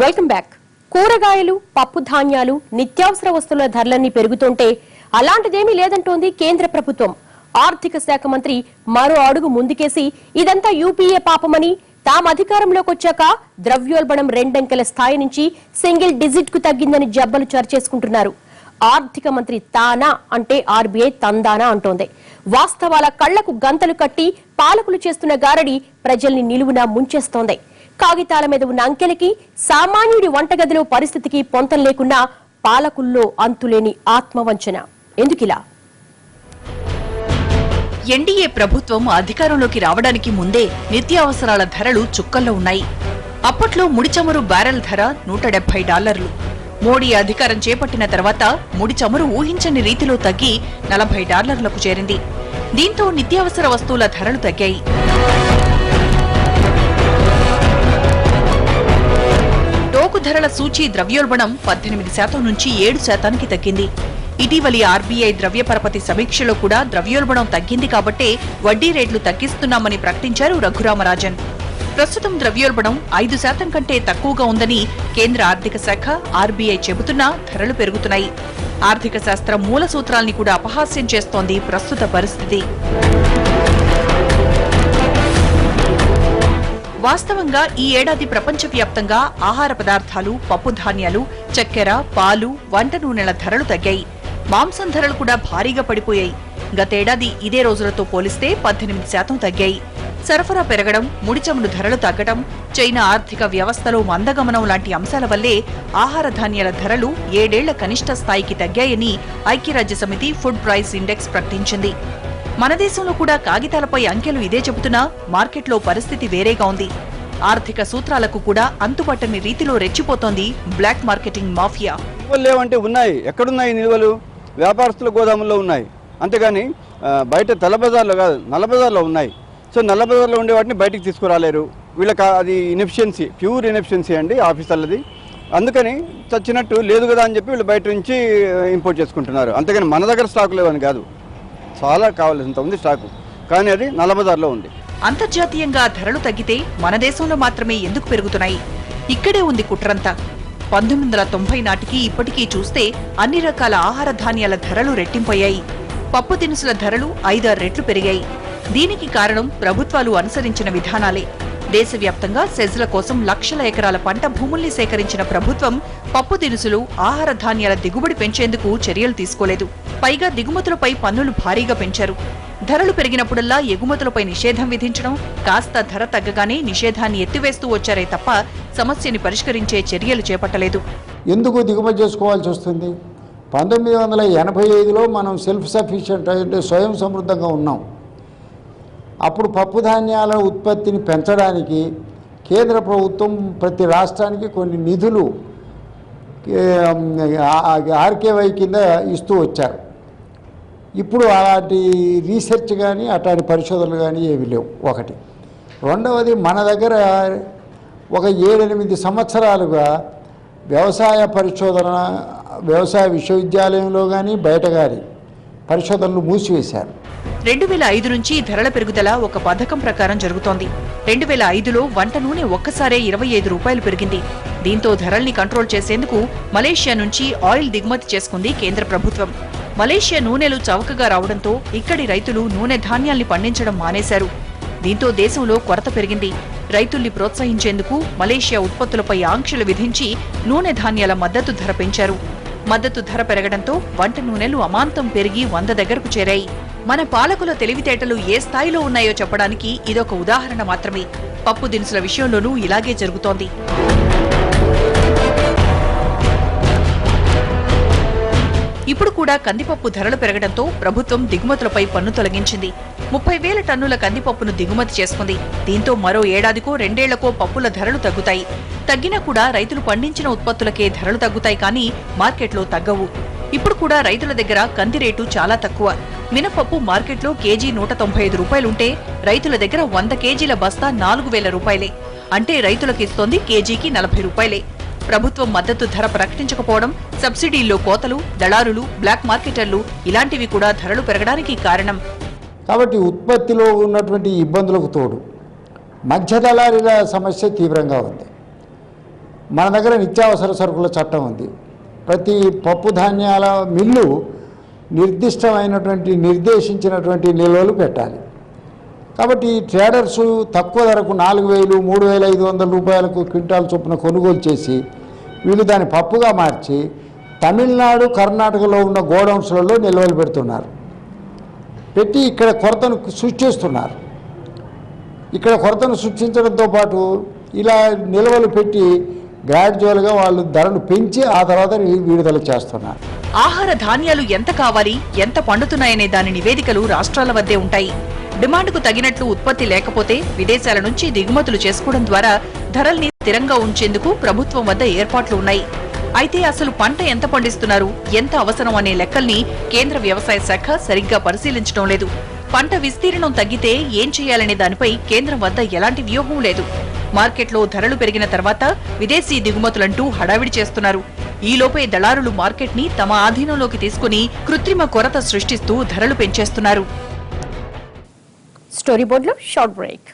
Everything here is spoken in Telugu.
Welcome back. కూరగాయలు, పప్పు ధాన్యాలు, నిత్యావసర వస్తువుల ధరలన్నీ పెరుగుతుంటే అలాంటిదేమీ లేదంటోంది కేంద్ర ప్రభుత్వం. ఆర్థిక శాఖ మంత్రి మరో అడుగు ముందుకేసి ఇదంతా యూపీఏ పాపమని, తాము అధికారంలోకి వచ్చాక ద్రవ్యోల్బణం రెండంకెల స్థాయి నుంచి సింగిల్ డిజిట్ కు తగ్గిందని జబ్బలు చర్చేసుకుంటున్నారు. ఆర్థిక మంత్రి తానా అంటే ఆర్బీఐ తందానా అంటోంది. వాస్తవాల కళ్లకు గంతలు కట్టి పాలకులు చేస్తున్న గారడి ప్రజల్ని నిలువునా ముంచేస్తోంది. కాగితాల మీద ఉన్న అంకెలకి, సామాన్యుడి వంటగదిలో పరిస్థితికి పొంతం లేకున్నా పాలకుల్లో అంతులేని ఆత్మవంచన. ఎందుకిలా? ఎన్డీఏ ప్రభుత్వం అధికారంలోకి రావడానికి ముందే నిత్యావసరాల ధరలు చుక్కల్లో ఉన్నాయి. అప్పట్లో ముడి చమురు బ్యారెల్ ధర $170. మోడీ అధికారం చేపట్టిన తర్వాత ముడి చమురు ఊహించని రీతిలో తగ్గి $40లకు చేరింది. దీంతో నిత్యావసర వస్తువుల ధరలు తగ్గాయి. టోకు ధరల సూచీ ద్రవ్యోల్బణం 18% నుంచి 7%కి తగ్గింది. ఇటీవలి ఆర్బీఐ ద్రవ్య పరపతి సమీక్షలో కూడా ద్రవ్యోల్బణం తగ్గింది కాబట్టే వడ్డీ రేట్లు తగ్గిస్తున్నామని ప్రకటించారు రఘురామరాజన్. ప్రస్తుతం ద్రవ్యోల్బణం 5% కంటే తక్కువగా ఉందని కేంద్ర ఆర్థిక శాఖ, ఆర్బీఐ చెబుతున్నా ధరలు పెరుగుతున్నాయి. ఆర్థిక శాస్త్రం మూల సూత్రాల్ని కూడా అపహాస్యం చేస్తోంది ప్రస్తుత పరిస్థితి. వాస్తవంగా ఈ ఏడాది ప్రపంచవ్యాప్తంగా ఆహార పదార్థాలు, పప్పు ధాన్యాలు, చక్కెర, పాలు, వంట నూనెల ధరలు తగ్గాయి. మాంసం ధరలు కూడా భారీగా పడిపోయాయి. గతేడాది ఇదే రోజులతో పోలిస్తే 18% తగ్గాయి. సరఫరా పెరగడం, ముడి చమురు ధరలు తగ్గడం, చైనా ఆర్థిక వ్యవస్థలో మందగమనం లాంటి అంశాల వల్లే ఆహార ధాన్యాల ధరలు 7 ఏళ్ల కనిష్ట స్థాయికి తగ్గాయని ఐక్యరాజ్యసమితి ఫుడ్ ప్రైస్ ఇండెక్స్ ప్రకటించింది. మన దేశంలో కూడా కాగితాలపై అంకెలు ఇదే చెబుతున్నా మార్కెట్లో పరిస్థితి వేరేగా ఉంది. ఆర్థిక సూత్రాలకు కూడా అంతుపట్టని రీతిలో రెచ్చిపోతోంది బ్లాక్ మార్కెటింగ్ మాఫియా. నిల్వలు లేవంటే ఉన్నాయి. ఎక్కడున్నాయి నిల్వలు? వ్యాపారస్తుల గోదాముల్లో ఉన్నాయి. అంతేగాని బయట తెల్ల బజార్లో కాదు, నల్ల బజార్లో ఉన్నాయి. సో నల్ల బజార్లో ఉండే వాటిని బయటికి తీసుకురాలేరు. వీళ్ళకి అది ఇన్ఎఫిషియన్సీ, ప్యూర్ ఇన్ఎఫిషియన్సీ అండి ఆఫీసర్లది. అందుకని చచ్చినట్టు లేదు కదా అని చెప్పి వీళ్ళు బయట నుంచి ఇంపోర్ట్ చేసుకుంటున్నారు. అంతేగాని మన దగ్గర స్టాక్ లేవని కాదు, చాలా కావాల్సినంత ఉంది స్టాకు, కానీ అది నల్ల బజార్లో ఉంది. అంతర్జాతీయంగా ధరలు తగ్గితే మన దేశంలో మాత్రమే ఎందుకు పెరుగుతున్నాయి? ఇక్కడే ఉంది కుట్రంతా. 1990 నాటికి ఇప్పటికీ చూస్తే అన్ని రకాల ఆహార ధాన్యాల ధరలు రెట్టింపయ్యాయి. పప్పు దినుసుల ధరలు 5-6 రెట్లు పెరిగాయి. దీనికి కారణం ప్రభుత్వాలు అనుసరించిన విధానాలే. దేశవ్యాప్తంగా సెజ్ల కోసం లక్షల ఎకరాల పంట భూముల్ని సేకరించిన ప్రభుత్వం పప్పు దినుసులు, ఆహార ధాన్యాల దిగుబడి పెంచేందుకు చర్యలు తీసుకోలేదు. పైగా దిగుమతులపై పన్నులు భారీగా పెంచారు. ధరలు పెరిగినప్పుడల్లా ఎగుమతులపై నిషేధం విధించడం, కాస్త ధర తగ్గగానే నిషేధాన్ని ఎత్తివేస్తూ వచ్చారే తప్ప సమస్యని పరిష్కరించే చర్యలు చేపట్టలేదు. ఎందుకు దిగుమతి చేసుకోవాల్సి వస్తుంది? 1985లో మనం సెల్ఫ్ సఫిషియెంట్ అంటే స్వయం సమృద్ధంగా ఉన్నాం. అప్పుడు పప్పు ధాన్యాల ఉత్పత్తిని పెంచడానికి కేంద్ర ప్రభుత్వం ప్రతి రాష్ట్రానికి కొన్ని నిధులు ఆర్కేవై కింద ఇస్తూ వచ్చారు. ఇప్పుడు అలాంటి రీసెర్చ్ కానీ అట్లాంటి పరిశోధనలు కానీ ఏవి లేవు. ఒకటి. రెండవది, మన దగ్గర ఒక 7-8 సంవత్సరాలుగా వ్యవసాయ పరిశోధన, వ్యవసాయ విశ్వవిద్యాలయంలో కానీ బయట కానీ పరిశోధనలు మూసివేశారు. 2005 నుంచి ధరల పెరుగుదల ఒక పథకం ప్రకారం జరుగుతోంది. 2005లో వంట నూనె ఒక్కసారే $25 పెరిగింది. దీంతో ధరల్ని కంట్రోల్ చేసేందుకు మలేషియా నుంచి ఆయిల్ దిగుమతి చేసుకుంది కేంద్ర ప్రభుత్వం. మలేషియా నూనెలు చవకగా రావడంతో ఇక్కడి రైతులు నూనె ధాన్యాల్ని పండించడం మానేశారు. దీంతో దేశంలో కొరత పెరిగింది. రైతుల్ని ప్రోత్సహించేందుకు మలేషియా ఉత్పత్తులపై ఆంక్షలు విధించి నూనె ధాన్యాల మద్దతు ధర పెంచారు. మద్దతు ధర పెరగడంతో వంట నూనెలు అమాంతం పెరిగి 100 దగ్గరకు చేరాయి. మన పాలకుల తెలివితేటలు ఏ స్థాయిలో ఉన్నాయో చెప్పడానికి ఇదొక ఉదాహరణ మాత్రమే. పప్పు దినుసుల విషయంలోనూ ఇలాగే జరుగుతోంది. ఇప్పుడు కూడా కందిపప్పు ధరలు పెరగడంతో ప్రభుత్వం దిగుమతులపై పన్ను తొలగించింది. 30,000 టన్నుల కందిపప్పును దిగుమతి చేసుకుంది. దీంతో మరో ఏడాదికో 2 ఏళ్లకో పప్పుల ధరలు తగ్గుతాయి. తగ్గినా కూడా రైతులు పండించిన ఉత్పత్తులకే ధరలు తగ్గుతాయి కానీ మార్కెట్లో తగ్గవు. ఇప్పుడు కూడా రైతుల దగ్గర కంది రేటు చాలా తక్కువ. మినపప్పు మార్కెట్లో కేజీ $195 ఉంటే రైతుల దగ్గర 100 కేజీల బస్తా $4,000. అంటే రైతులకిస్తోంది కేజీకి $40. ప్రభుత్వం మద్దతు ధర ప్రకటించకపోవడం, సబ్సిడీల్లో కోతలు, దళారులు, బ్లాక్ మార్కెటర్లు ఇలాంటివి కూడా ధరలు పెరగడానికి కారణం. కాబట్టి ఉత్పత్తిలో ఉన్నటువంటి ఇబ్బందులకు తోడు మధ్య దళారీల సమస్య తీవ్రంగా ఉంది. మన దగ్గర నిత్యావసర సరుకుల చట్టం ఉంది. ప్రతి పప్పు ధాన్యాల మిల్లు నిర్దేశించినటువంటి నిల్వలు పెట్టాలి. కాబట్టి ట్రేడర్సు తక్కువ ధరకు 4,000, 3,500 రూపాయలకు క్వింటాల్ చొప్పున కొనుగోలు చేసి వీళ్ళు దాన్ని పప్పుగా మార్చి తమిళనాడు, కర్ణాటకలో ఉన్న గోడౌన్స్లలో నిల్వలు పెడుతున్నారు. పెట్టి ఇక్కడ కొరతను సృష్టిస్తున్నారు. ఇక్కడ కొరతను సృష్టించడంతో పాటు ఇలా నిల్వలు పెట్టి గ్రాడ్యువల్గా వాళ్ళు ధరలు పెంచి ఆ తర్వాత విడుదల చేస్తున్నారు. ఆహార ధాన్యాలు ఎంత కావాలి, ఎంత పండుతున్నాయనే దాని నివేదికలు రాష్ట్రాల వద్దే ఉంటాయి. డిమాండ్కు తగినట్లు ఉత్పత్తి లేకపోతే విదేశాల నుంచి దిగుమతులు చేసుకోవడం ద్వారా ధరల్ని స్థిరంగా ఉంచేందుకు ప్రభుత్వం వద్ద ఏర్పాట్లు ఉన్నాయి. అయితే అసలు పంట ఎంత పండిస్తున్నారు, ఎంత అవసరం అనే లెక్కల్ని కేంద్ర వ్యవసాయ శాఖ సరిగ్గా పరిశీలించడం లేదు. పంట విస్తీర్ణం తగ్గితే ఏం చేయాలనే దానిపై కేంద్రం వద్ద ఎలాంటి వ్యూహం లేదు. మార్కెట్లో ధరలు పెరిగిన తర్వాత విదేశీ దిగుమతులంటూ హడావిడి చేస్తున్నారు. ఈలోపే దళారులు మార్కెట్ ని తమ ఆధీనంలోకి తీసుకుని కృత్రిమ కొరత సృష్టిస్తూ ధరలు పెంచేస్తున్నారు. స్టోరీ బోర్డులో షార్ట్ బ్రేక్.